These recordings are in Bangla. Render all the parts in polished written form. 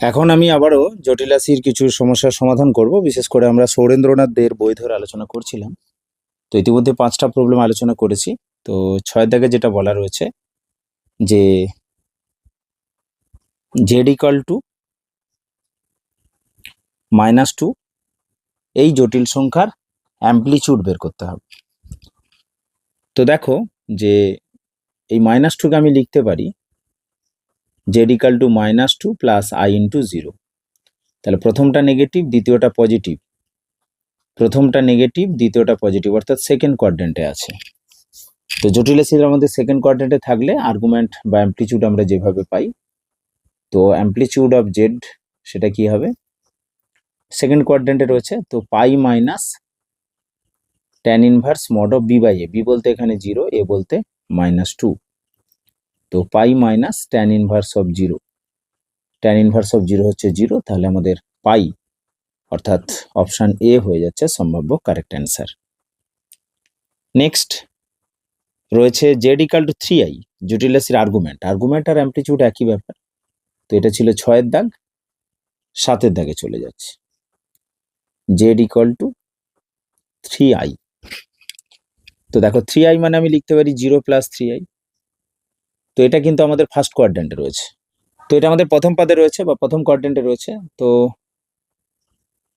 এখন আমি আবারও জটিল রাশির কিছু সমস্যার সমাধান করব। বিশেষ করে আমরা সৌরেন্দ্রনাথ দের বই ধরে আলোচনা করছিলাম। তো ইতিমধ্যে 5টা প্রবলেম আলোচনা করেছি। তো 6 দাগে যেটা বলা রয়েছে যে জেড ইকাল টু -2 এই জটিল সংখ্যার অ্যাম্পলিচিউড বের করতে হবে। তো দেখো যে এই -2কে আমি লিখতে পারি Z equal to -2 plus I into 0। তাহলে প্রথমটা নেগেটিভ, দ্বিতীয়টা পজিটিভ, প্রথমটা নেগেটিভ, দ্বিতীয়টা পজিটিভ, অর্থাৎ সেকেন্ড কোয়াড্রেন্টে আছে। তো জটিল রাশির মধ্যে সেকেন্ড কোয়াড্রেন্টে থাকলে আর্গুমেন্ট বা অ্যাম্পলিচিউড আমরা যেভাবে পাই, তো অ্যাম্পলিচিউড অফ জেড সেটা কি হবে, সেকেন্ড কোয়াড্রেন্টে রয়েছে, তো pi minus tan inverse mod of B by A. B বলতে এখানে 0, এ বলতে -2, তো pi minus tan inverse of 0। Tan inverse of 0 হচ্ছে 0, তাহলে আমাদের পাই অর্থাৎ অপশান এ হয়ে যাচ্ছে সম্ভাব্য কারেক্ট অ্যান্সার। নেক্সট রয়েছে জেড ইকাল টু 3i, জটিল রাশির আর্গুমেন্ট। আর্গুমেন্ট আর অ্যাম্পলিচিউড একই ব্যাপার। তো এটা ছিল 6-এর দাগ, 7-এর দাগে চলে যাচ্ছে। Z equal to 3i। তো দেখো 3i মানে আমি লিখতে পারি 0 প্লাস 3i। তো এটা কিন্তু আমাদের ফার্স্ট কোয়াড্রেন্টে রয়েছে, তো এটা আমাদের প্রথম পাদে রয়েছে বা প্রথম কোয়াড্রেন্টে রয়েছে। তো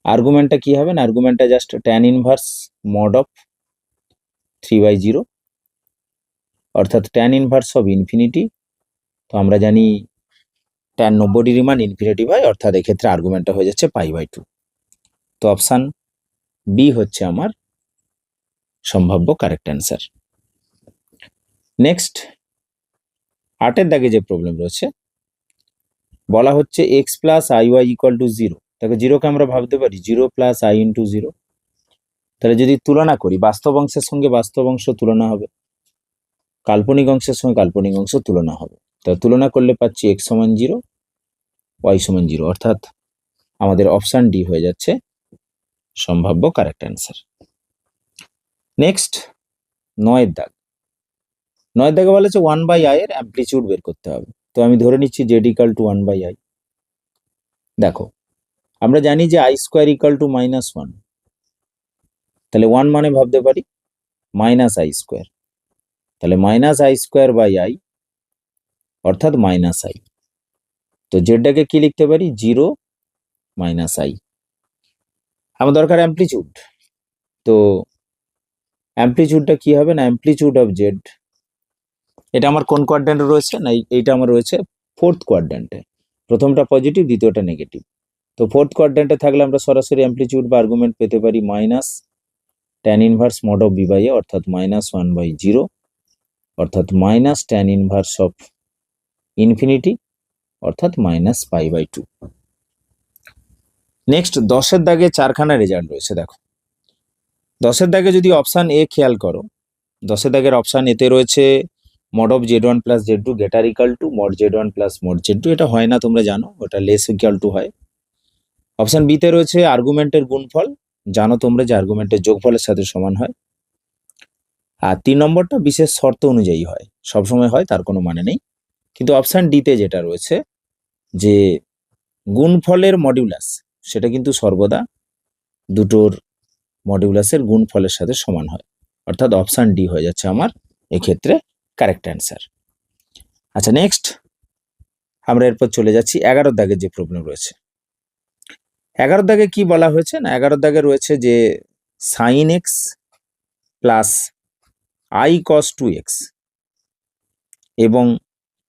আর্গুমেন্টটা কি হবে না, আর্গুমেন্টটা just tan inverse mod of 3/0, অর্থাৎ ট্যান ইনভার্স অফ ইনফিনিটি। তো আমরা জানি ট্যান 90 ডিগ্রি মান ইনফিনিটিভ হয়, অর্থাৎ এক্ষেত্রে আর্গুমেন্টটা হয়ে যাচ্ছে π/2। তো অপশান বি হচ্ছে আমার সম্ভাব্য কারেক্ট অ্যান্সার। নেক্সট 8-এর দাগে যে প্রবলেম রয়েছে, বলা হচ্ছে x plus iy equal to 0। দেখো 0কে আমরা ভাবতে পারি 0 প্লাস i ইন্টু 0। তাহলে যদি তুলনা করি, বাস্তব অংশের সঙ্গে বাস্তব অংশ তুলনা হবে, কাল্পনিক অংশের সঙ্গে কাল্পনিক অংশ তুলনা হবে। তো তুলনা করলে পাচ্ছি x সমান 0, y সমান 0, অর্থাৎ আমাদের অপশান ডি হয়ে যাচ্ছে সম্ভাব্য কারেক্ট অ্যান্সার। নেক্সট 9-এর দাগ। 9-এর দাগে বলা হচ্ছে 1/i এর অ্যাম্পলিচিউড বের করতে হবে। তো আমি ধরে নিচ্ছি জেড ইকাল টু 1/i। দেখো আমরা জানি যে i স্কোয়ার ইকাল টু -1, তাহলে 1 মানে ভাবতে পারি -i স্কোয়ার, তাহলে -i স্কোয়ার বাই i অর্থাৎ -i। তো জেডটাকে কি লিখতে পারি 0 - i। আমার দরকার অ্যাম্পলিচিউড। তো অ্যাম্পলিচিউডটা কি হবে না, অ্যাম্পলিচিউড অফ জেড, এটা আমার কোন কোয়াড্রেন্টে রয়েছে না, এইটা আমার রয়েছে ফোর্থ কোয়াড্রেন্টে। প্রথমটা পজিটিভ, দ্বিতীয়টা নেগেটিভ। তো ফোর্থ কোয়াড্রেন্টে থাকলে আমরা সরাসরি অ্যাম্পলিচিউড বা আর্গুমেন্ট পেতে পারি minus tan inverse mod of B by A, অর্থাৎ -1/0, অর্থাৎ minus tan inverse of infinity, অর্থাৎ -π/2। নেক্সট 10-এর দাগে 4খানা রেজাল্ট রয়েছে। দেখো 10-এর দাগে যদি অপশান এ খেয়াল করো, 10-এর দাগের অপশান এতে রয়েছে mod of z1 plus z2 greater equal to mod z1 plus mod z2। এটা হয় না, তোমরা জানো, ওটা লেস ইকাল টু হয়। অপশান বিতে রয়েছে আর্গুমেন্টের গুণফল, জানো তোমরা যে আর্গুমেন্টের যোগফলের সাথে সমান হয়। আর 3 নম্বরটা বিশেষ শর্ত অনুযায়ী হয়, সবসময় হয় তার কোনো মানে নেই। কিন্তু অপশান ডিতে যেটা রয়েছে যে গুণফলের মডিউলাস, সেটা কিন্তু সর্বদা দুটোর মডিউলাসের গুণফলের সাথে সমান হয়, অর্থাৎ অপশান ডি হয়ে যাচ্ছে আমার এক্ষেত্রে কারেক্ট অ্যান্সার। আচ্ছা নেক্সট আমরা এরপর চলে যাচ্ছি 11-এর দাগের যে প্রবলেম রয়েছে। 11-এর দাগে কি বলা হয়েছে না, 11-এর দাগে রয়েছে যে sine x plus i cos 2x এবং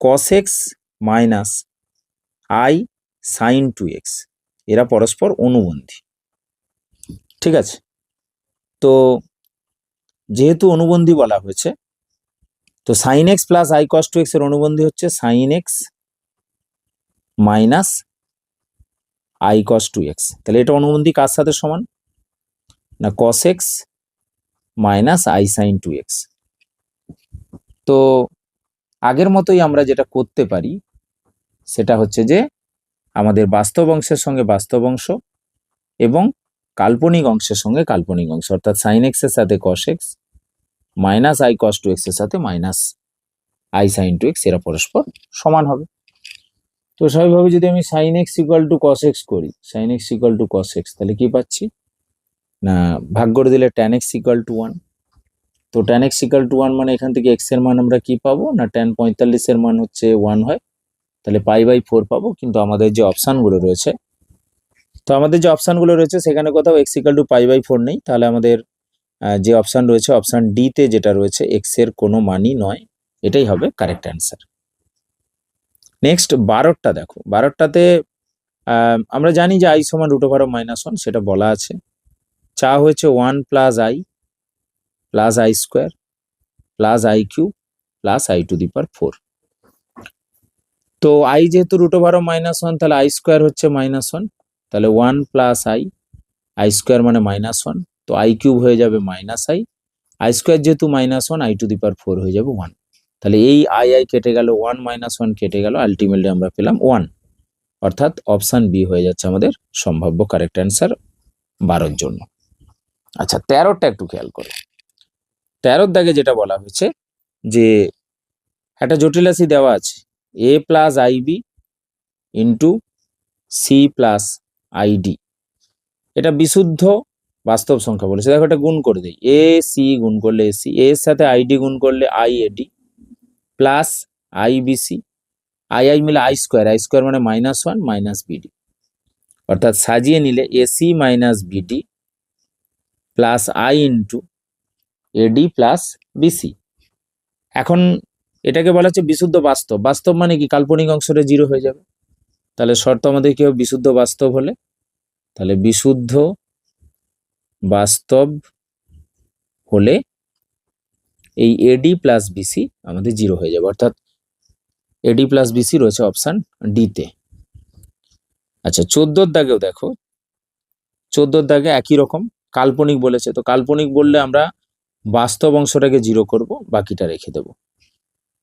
cos x minus i sine 2x এরা পরস্পর অনুবন্ধী। ঠিক আছে, তো যেহেতু অনুবন্ধী বলা হয়েছে, তো sine x plus i cos 2x এর অনুবন্ধী হচ্ছে sine x minus i cos 2x। তাহলে এটা অনুবন্ধী কার সাথে সমান না, cos x minus i sine 2x। তো আগের মতোই আমরা যেটা করতে পারি সেটা হচ্ছে যে আমাদের বাস্তব অংশের সঙ্গে বাস্তব অংশ এবং কাল্পনিক অংশের সঙ্গে কাল্পনিক অংশ, অর্থাৎ সাইন এক্স এর সাথে cos x minus i cos 2x এর সাথে মাইনাস আই সাইন 2x এরা পরস্পর সমান হবে। তো স্বাভাবিকভাবে যদি আমি sine x equal to cos x করি, sine x equal to cos x, তাহলে কি পাচ্ছি না ভাগ করে দিলে ট্যান এক্স ইকুয়াল টু 1। তো ট্যান এক্স ইকুয়াল টু 1 মানে এখান থেকে এক্স এর মান আমরা কি পাবো না ট্যান 45 এর মান হচ্ছে 1 হয়, তাহলে পাই/4 পাবো। কিন্তু আমাদের যে অপশানগুলো রয়েছে, তো আমাদের যে অপশানগুলো রয়েছে সেখানে কোথাও এক্স ইকুয়াল টু পাই/4 নেই, তাহলে আমাদের যে অপশান রয়েছে অপশান ডি তে যেটা রয়েছে এক্স এর কোনো মানই নয়, এটাই হবে কারেক্ট অ্যান্সার। নেক্সট 12টা দেখো, 12টাতে আমরা জানি যে আই সমান √(-1) সেটা বলা আছে। চা হয়েছে 1 plus I plus I square plus I cube plus i⁴। তো আই যেহেতু √(-1) তাহলে আই স্কোয়ার হচ্ছে -1, তাহলে 1 প্লাস আই স্কোয়ার মানে -1, তো আই কিউব হয়ে যাবে -i, আই স্কোয়ার যেহেতু -1 i⁴ হয়ে যাবে 1। তাহলে এই আই কেটে গেল, 1 - 1 কেটে গেল, আলটিমেটলি আমরা পেলাম 1, অর্থাৎ অপশান বি হয়ে যাচ্ছে আমাদের সম্ভাব্য কারেক্ট অ্যান্সার 12-র জন্য। আচ্ছা 13টা একটু খেয়াল করো, 13র দাগে যেটা বলা হয়েছে যে একটা জটিল রাশি দেওয়া আছে a plus I B into C plus I D, এটা বিশুদ্ধ বাস্তব সংখ্যা বলেছে। দেখো এটা গুণ করে দিই, এ সি গুণ করলে এসি, এর সাথে আইডি গুণ করলে আইএডি প্লাস আইবিসি, আই মিলে আই স্কোয়ার মানে -1 মাইনাস বিডি, অর্থাৎ সাজিয়ে নিলে A C minus B D plus I into A D plus B C. এখন এটাকে বলা হচ্ছে বিশুদ্ধ বাস্তব। বাস্তব মানে কি কাল্পনিক অংশটা 0 হয়ে যাবে, তাহলে শর্ত আমাদের কি হবে বিশুদ্ধ বাস্তব হলে, তাহলে বিশুদ্ধ বাস্তব হলে এই এডি প্লাস বিসি আমাদের 0 হয়ে যাবে, অর্থাৎ এডি প্লাস বিসি রয়েছে অপশান ডি তে। আচ্ছা 14র দাগেও দেখো, 14র দাগে একই রকম কাল্পনিক বলেছে, তো কাল্পনিক বললে আমরা বাস্তব অংশটাকে 0 করব, বাকিটা রেখে দেব।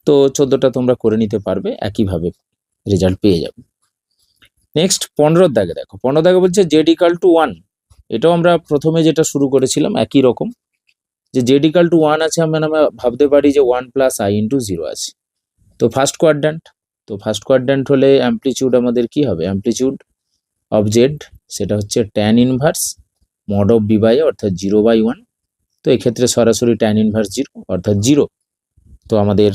তো 14টা তোমরা করে নিতে পারবে, একইভাবে রেজাল্ট পেয়ে যাবে। নেক্সট 15র দাগে দেখো, 15র দাগে বলছে জেড ইকাল টু 1, এটাও আমরা প্রথমে যেটা শুরু করেছিলাম একই রকম, যে জেড ইকাল টু 1 আছে, আমরা ভাবতে পারি যে 1 প্লাস আই ইন্টু 0 আছে। তো ফার্স্ট কোয়াড্র্যান্ট হলে অ্যামপ্লিচিউড আমাদের কি হবে, অ্যামপ্লিচিউড অফ জেড সেটা হচ্ছে tan inverse mod of B by A, অর্থাৎ 0/1। তো এক্ষেত্রে সরাসরি ট্যান ইনভার্স 0 অর্থাৎ 0, তো আমাদের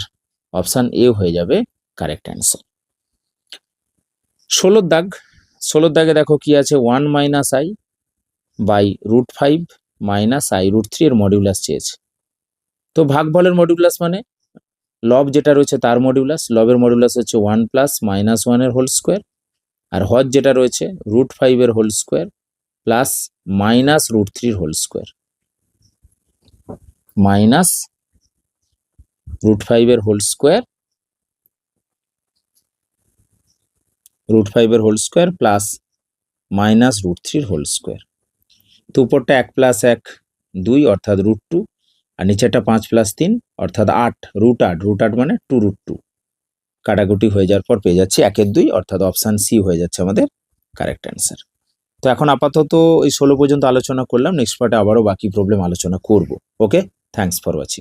অপশান এ হয়ে যাবে কারেক্ট অ্যান্সার। 16র দাগে দেখো কি আছে, 1 minus I by √5 minus i√3 এর মডিউলাস চেয়েছে। তো ভাগফলের মডিউলাস মানে লব যেটা রয়েছে তার মডিউলাস, লবের মডিউলাস হচ্ছে 1 প্লাস -1 এর হোল স্কোয়ার, আর হর যেটা রয়েছে √5 এর হোল স্কোয়ার প্লাস -√3 এর হোল স্কোয়ার, -√5 এর হোল স্কোয়ার, √5 এর হোল স্কোয়ার প্লাস -√3 এর হোল স্কোয়ার। তো উপরটা 1 প্লাস 1 2 অর্থাৎ √2, আর নিচেরটা 5 প্লাস 3 অর্থাৎ 8, √8 মানে 2√2, কাটাকুটি হয়ে যাওয়ার পর পেয়ে যাচ্ছি 1/2 অর্থাৎ অপশান সি হয়ে যাচ্ছে আমাদের কারেক্ট অ্যান্সার। তো এখন আপাতত এই 16 পর্যন্ত আলোচনা করলাম, নেক্সট পার্টে আবারও বাকি প্রবলেম আলোচনা করব। ওকে, থ্যাঙ্কস ফর ওয়াচিং।